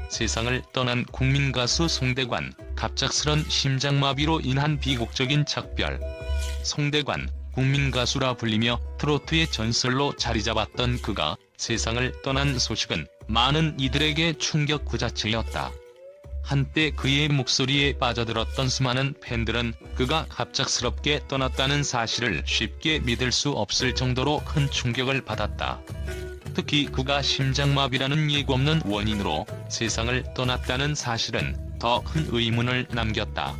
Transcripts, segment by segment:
세상을 떠난 국민 가수 송대관, 갑작스런 심장마비로 인한 비극적인 작별. 송대관, 국민 가수라 불리며 트로트의 전설로 자리잡았던 그가 세상을 떠난 소식은 많은 이들에게 충격 그 자체였다. 한때 그의 목소리에 빠져들었던 수많은 팬들은 그가 갑작스럽게 떠났다는 사실을 쉽게 믿을 수 없을 정도로 큰 충격을 받았다. 특히 그가 심장마비라는 예고 없는 원인으로 세상을 떠났다는 사실은 더 큰 의문을 남겼다.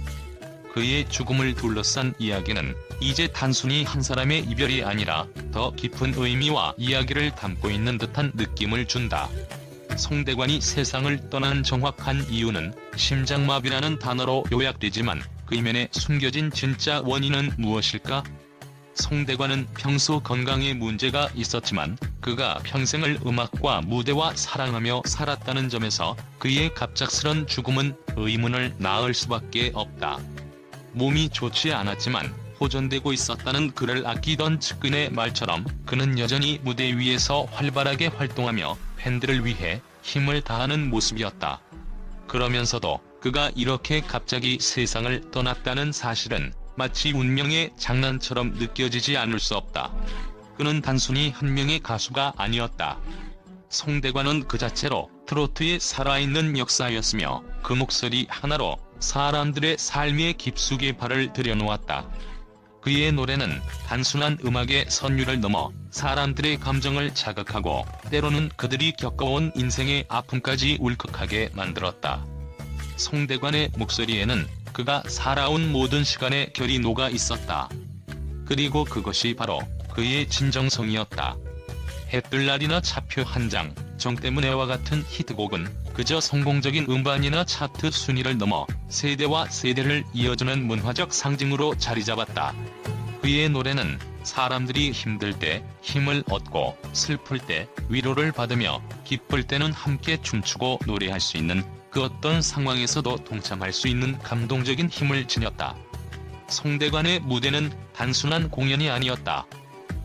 그의 죽음을 둘러싼 이야기는 이제 단순히 한 사람의 이별이 아니라 더 깊은 의미와 이야기를 담고 있는 듯한 느낌을 준다. 송대관이 세상을 떠난 정확한 이유는 심장마비라는 단어로 요약되지만 그 이면에 숨겨진 진짜 원인은 무엇일까? 송대관은 평소 건강에 문제가 있었지만 그가 평생을 음악과 무대와 사랑하며 살았다는 점에서 그의 갑작스런 죽음은 의문을 낳을 수밖에 없다. 몸이 좋지 않았지만 호전되고 있었다는 그를 아끼던 측근의 말처럼 그는 여전히 무대 위에서 활발하게 활동하며 팬들을 위해 힘을 다하는 모습이었다. 그러면서도 그가 이렇게 갑자기 세상을 떠났다는 사실은 마치 운명의 장난처럼 느껴지지 않을 수 없다. 그는 단순히 한 명의 가수가 아니었다. 송대관은 그 자체로 트로트의 살아있는 역사였으며 그 목소리 하나로 사람들의 삶의 깊숙이 발을 들여놓았다. 그의 노래는 단순한 음악의 선율을 넘어 사람들의 감정을 자극하고 때로는 그들이 겪어온 인생의 아픔까지 울컥하게 만들었다. 송대관의 목소리에는 그가 살아온 모든 시간의 결이 녹아 있었다. 그리고 그것이 바로 그의 진정성이었다. 해뜰날이나 차표 한 장, 정 때문에와 같은 히트곡은 그저 성공적인 음반이나 차트 순위를 넘어 세대와 세대를 이어주는 문화적 상징으로 자리잡았다. 그의 노래는 사람들이 힘들 때 힘을 얻고 슬플 때 위로를 받으며 기쁠 때는 함께 춤추고 노래할 수 있는 그 어떤 상황에서도 동참할 수 있는 감동적인 힘을 지녔다. 송대관의 무대는 단순한 공연이 아니었다.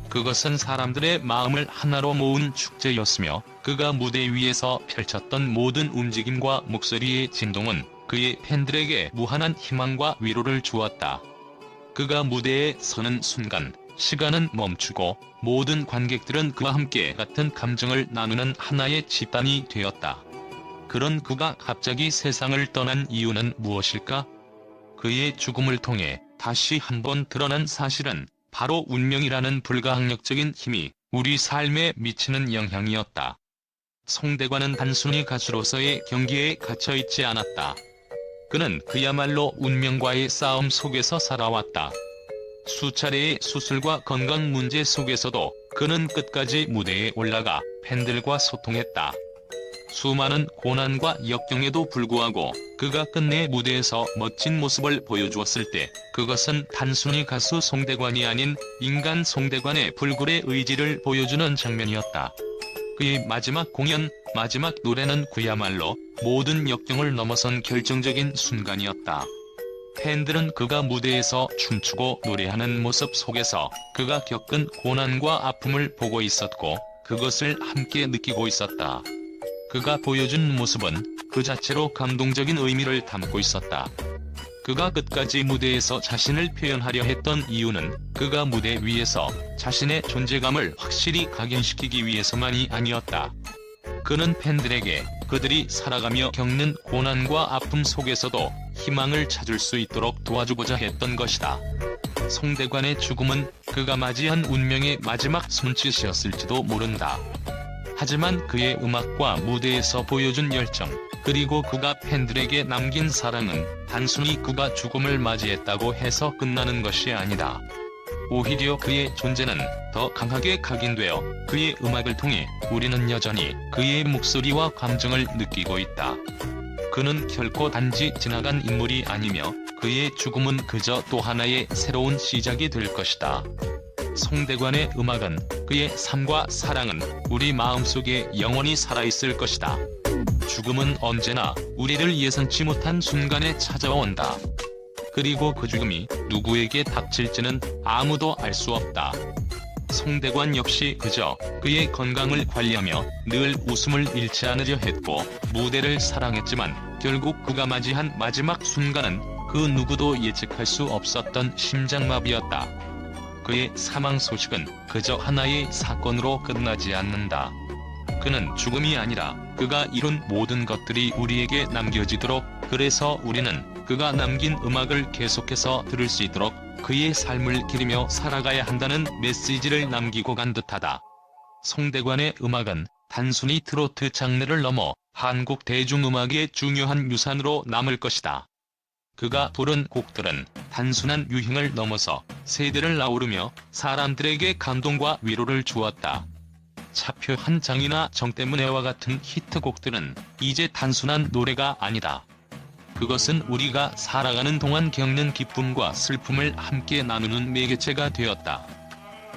그것은 사람들의 마음을 하나로 모은 축제였으며 그가 무대 위에서 펼쳤던 모든 움직임과 목소리의 진동은 그의 팬들에게 무한한 희망과 위로를 주었다. 그가 무대에 서는 순간 시간은 멈추고 모든 관객들은 그와 함께 같은 감정을 나누는 하나의 집단이 되었다. 그런 그가 갑자기 세상을 떠난 이유는 무엇일까? 그의 죽음을 통해 다시 한번 드러난 사실은 바로 운명이라는 불가항력적인 힘이 우리 삶에 미치는 영향이었다. 송대관은 단순히 가수로서의 경기에 갇혀있지 않았다. 그는 그야말로 운명과의 싸움 속에서 살아왔다. 수차례의 수술과 건강 문제 속에서도 그는 끝까지 무대에 올라가 팬들과 소통했다. 수많은 고난과 역경에도 불구하고 그가 끝내 무대에서 멋진 모습을 보여주었을 때 그것은 단순히 가수 송대관이 아닌 인간 송대관의 불굴의 의지를 보여주는 장면이었다. 그의 마지막 공연, 마지막 노래는 그야말로 모든 역경을 넘어선 결정적인 순간이었다. 팬들은 그가 무대에서 춤추고 노래하는 모습 속에서 그가 겪은 고난과 아픔을 보고 있었고 그것을 함께 느끼고 있었다. 그가 보여준 모습은 그 자체로 감동적인 의미를 담고 있었다. 그가 끝까지 무대에서 자신을 표현하려 했던 이유는 그가 무대 위에서 자신의 존재감을 확실히 각인시키기 위해서만이 아니었다. 그는 팬들에게 그들이 살아가며 겪는 고난과 아픔 속에서도 희망을 찾을 수 있도록 도와주고자 했던 것이다. 송대관의 죽음은 그가 맞이한 운명의 마지막 손짓이었을지도 모른다. 하지만 그의 음악과 무대에서 보여준 열정, 그리고 그가 팬들에게 남긴 사랑은 단순히 그가 죽음을 맞이했다고 해서 끝나는 것이 아니다. 오히려 그의 존재는 더 강하게 각인되어 그의 음악을 통해 우리는 여전히 그의 목소리와 감정을 느끼고 있다. 그는 결코 단지 지나간 인물이 아니며 그의 죽음은 그저 또 하나의 새로운 시작이 될 것이다. 송대관의 음악은 그의 삶과 사랑은 우리 마음속에 영원히 살아있을 것이다. 죽음은 언제나 우리를 예상치 못한 순간에 찾아온다. 그리고 그 죽음이 누구에게 닥칠지는 아무도 알 수 없다. 송대관 역시 그저 그의 건강을 관리하며 늘 웃음을 잃지 않으려 했고 무대를 사랑했지만 결국 그가 맞이한 마지막 순간은 그 누구도 예측할 수 없었던 심장마비였다. 그의 사망 소식은 그저 하나의 사건으로 끝나지 않는다. 그는 죽음이 아니라 그가 이룬 모든 것들이 우리에게 남겨지도록, 그래서 우리는 그가 남긴 음악을 계속해서 들을 수 있도록 그의 삶을 기리며 살아가야 한다는 메시지를 남기고 간 듯하다. 송대관의 음악은 단순히 트로트 장르를 넘어 한국 대중음악의 중요한 유산으로 남을 것이다. 그가 부른 곡들은 단순한 유행을 넘어서 세대를 아우르며 사람들에게 감동과 위로를 주었다. 차표 한 장이나 정 때문에와 같은 히트곡들은 이제 단순한 노래가 아니다. 그것은 우리가 살아가는 동안 겪는 기쁨과 슬픔을 함께 나누는 매개체가 되었다.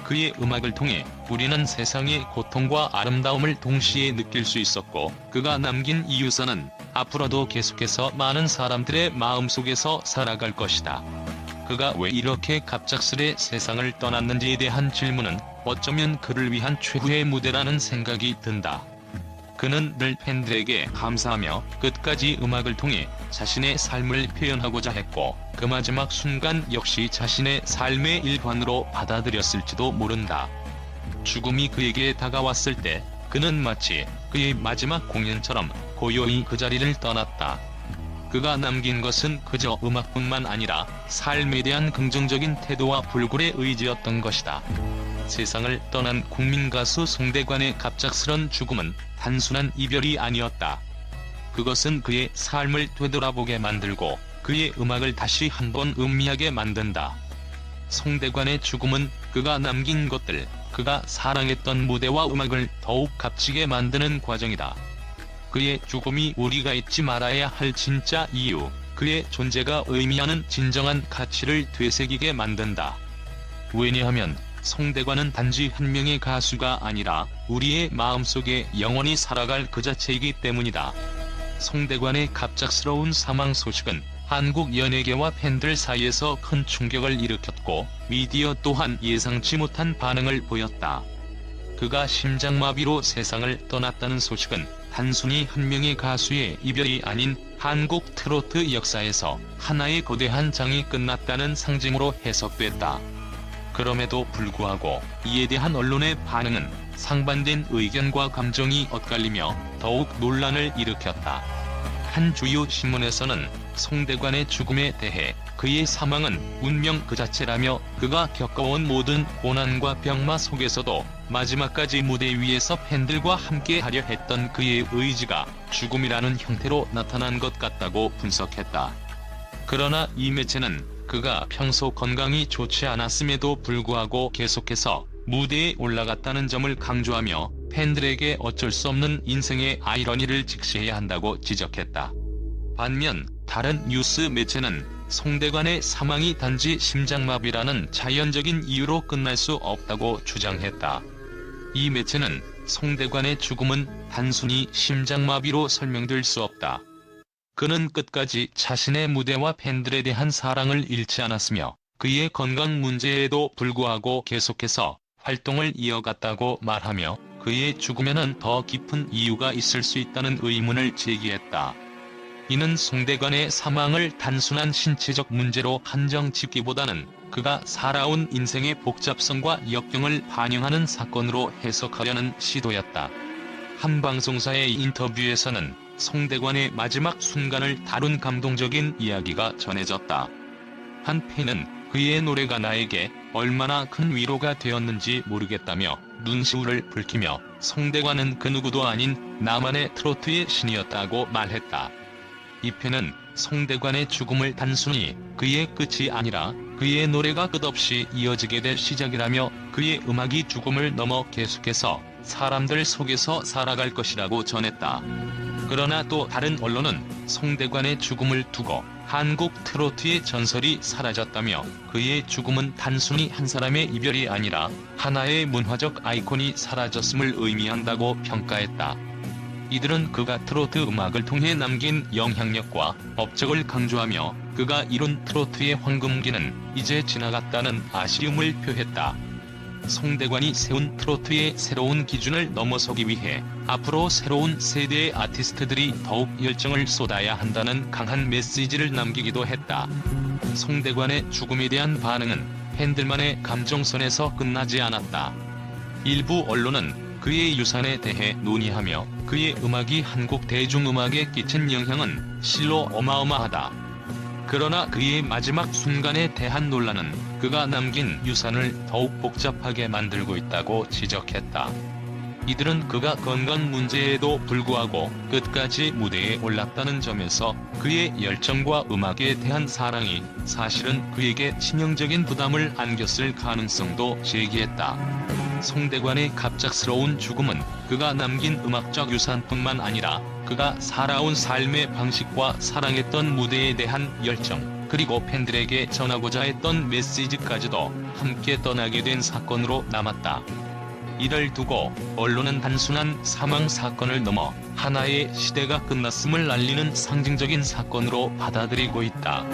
그의 음악을 통해 우리는 세상의 고통과 아름다움을 동시에 느낄 수 있었고, 그가 남긴 이 유산은 앞으로도 계속해서 많은 사람들의 마음속에서 살아갈 것이다. 그가 왜 이렇게 갑작스레 세상을 떠났는지에 대한 질문은 어쩌면 그를 위한 최후의 무대라는 생각이 든다. 그는 늘 팬들에게 감사하며 끝까지 음악을 통해 자신의 삶을 표현하고자 했고, 그 마지막 순간 역시 자신의 삶의 일관으로 받아들였을지도 모른다. 죽음이 그에게 다가왔을 때 그는 마치 그의 마지막 공연처럼 고요히 그 자리를 떠났다. 그가 남긴 것은 그저 음악뿐만 아니라 삶에 대한 긍정적인 태도와 불굴의 의지였던 것이다. 세상을 떠난 국민 가수 송대관의 갑작스런 죽음은 단순한 이별이 아니었다. 그것은 그의 삶을 되돌아보게 만들고 그의 음악을 다시 한번 음미하게 만든다. 송대관의 죽음은 그가 남긴 것들, 그가 사랑했던 무대와 음악을 더욱 값지게 만드는 과정이다. 그의 죽음이 우리가 잊지 말아야 할 진짜 이유, 그의 존재가 의미하는 진정한 가치를 되새기게 만든다. 왜냐하면 송대관은 단지 한 명의 가수가 아니라 우리의 마음속에 영원히 살아갈 그 자체이기 때문이다. 송대관의 갑작스러운 사망 소식은 한국 연예계와 팬들 사이에서 큰 충격을 일으켰고, 미디어 또한 예상치 못한 반응을 보였다. 그가 심장마비로 세상을 떠났다는 소식은 단순히 한 명의 가수의 이별이 아닌 한국 트로트 역사에서 하나의 거대한 장이 끝났다는 상징으로 해석됐다. 그럼에도 불구하고 이에 대한 언론의 반응은 상반된 의견과 감정이 엇갈리며 더욱 논란을 일으켰다. 한 주요 신문에서는 송대관의 죽음에 대해 그의 사망은 운명 그 자체라며, 그가 겪어온 모든 고난과 병마 속에서도 마지막까지 무대 위에서 팬들과 함께 하려 했던 그의 의지가 죽음이라는 형태로 나타난 것 같다고 분석했다. 그러나 이 매체는 그가 평소 건강이 좋지 않았음에도 불구하고 계속해서 무대에 올라갔다는 점을 강조하며 팬들에게 어쩔 수 없는 인생의 아이러니를 직시해야 한다고 지적했다. 반면 다른 뉴스 매체는 송대관의 사망이 단지 심장마비라는 자연적인 이유로 끝날 수 없다고 주장했다. 이 매체는 송대관의 죽음은 단순히 심장마비로 설명될 수 없다. 그는 끝까지 자신의 무대와 팬들에 대한 사랑을 잃지 않았으며 그의 건강 문제에도 불구하고 계속해서 활동을 이어갔다고 말하며, 그의 죽음에는 더 깊은 이유가 있을 수 있다는 의문을 제기했다. 이는 송대관의 사망을 단순한 신체적 문제로 한정 짓기보다는 그가 살아온 인생의 복잡성과 역경을 반영하는 사건으로 해석하려는 시도였다. 한 방송사의 인터뷰에서는 송대관의 마지막 순간을 다룬 감동적인 이야기가 전해졌다. 한 팬은 그의 노래가 나에게 얼마나 큰 위로가 되었는지 모르겠다며 눈시울을 붉히며, 송대관은 그 누구도 아닌 나만의 트로트의 신이었다고 말했다. 이 팬은 송대관의 죽음을 단순히 그의 끝이 아니라 그의 노래가 끝없이 이어지게 될 시작이라며, 그의 음악이 죽음을 넘어 계속해서 사람들 속에서 살아갈 것이라고 전했다. 그러나 또 다른 언론은 송대관의 죽음을 두고 한국 트로트의 전설이 사라졌다며, 그의 죽음은 단순히 한 사람의 이별이 아니라 하나의 문화적 아이콘이 사라졌음을 의미한다고 평가했다. 이들은 그가 트로트 음악을 통해 남긴 영향력과 업적을 강조하며 그가 이룬 트로트의 황금기는 이제 지나갔다는 아쉬움을 표했다. 송대관이 세운 트로트의 새로운 기준을 넘어서기 위해 앞으로 새로운 세대의 아티스트들이 더욱 열정을 쏟아야 한다는 강한 메시지를 남기기도 했다. 송대관의 죽음에 대한 반응은 팬들만의 감정선에서 끝나지 않았다. 일부 언론은 그의 유산에 대해 논의하며 그의 음악이 한국 대중음악에 끼친 영향은 실로 어마어마하다. 그러나 그의 마지막 순간에 대한 논란은 그가 남긴 유산을 더욱 복잡하게 만들고 있다고 지적했다. 이들은 그가 건강 문제에도 불구하고 끝까지 무대에 올랐다는 점에서 그의 열정과 음악에 대한 사랑이 사실은 그에게 치명적인 부담을 안겼을 가능성도 제기했다. 송대관의 갑작스러운 죽음은 그가 남긴 음악적 유산뿐만 아니라 그가 살아온 삶의 방식과 사랑했던 무대에 대한 열정, 그리고 팬들에게 전하고자 했던 메시지까지도 함께 떠나게 된 사건으로 남았다. 이를 두고 언론은 단순한 사망 사건을 넘어 하나의 시대가 끝났음을 알리는 상징적인 사건으로 받아들이고 있다.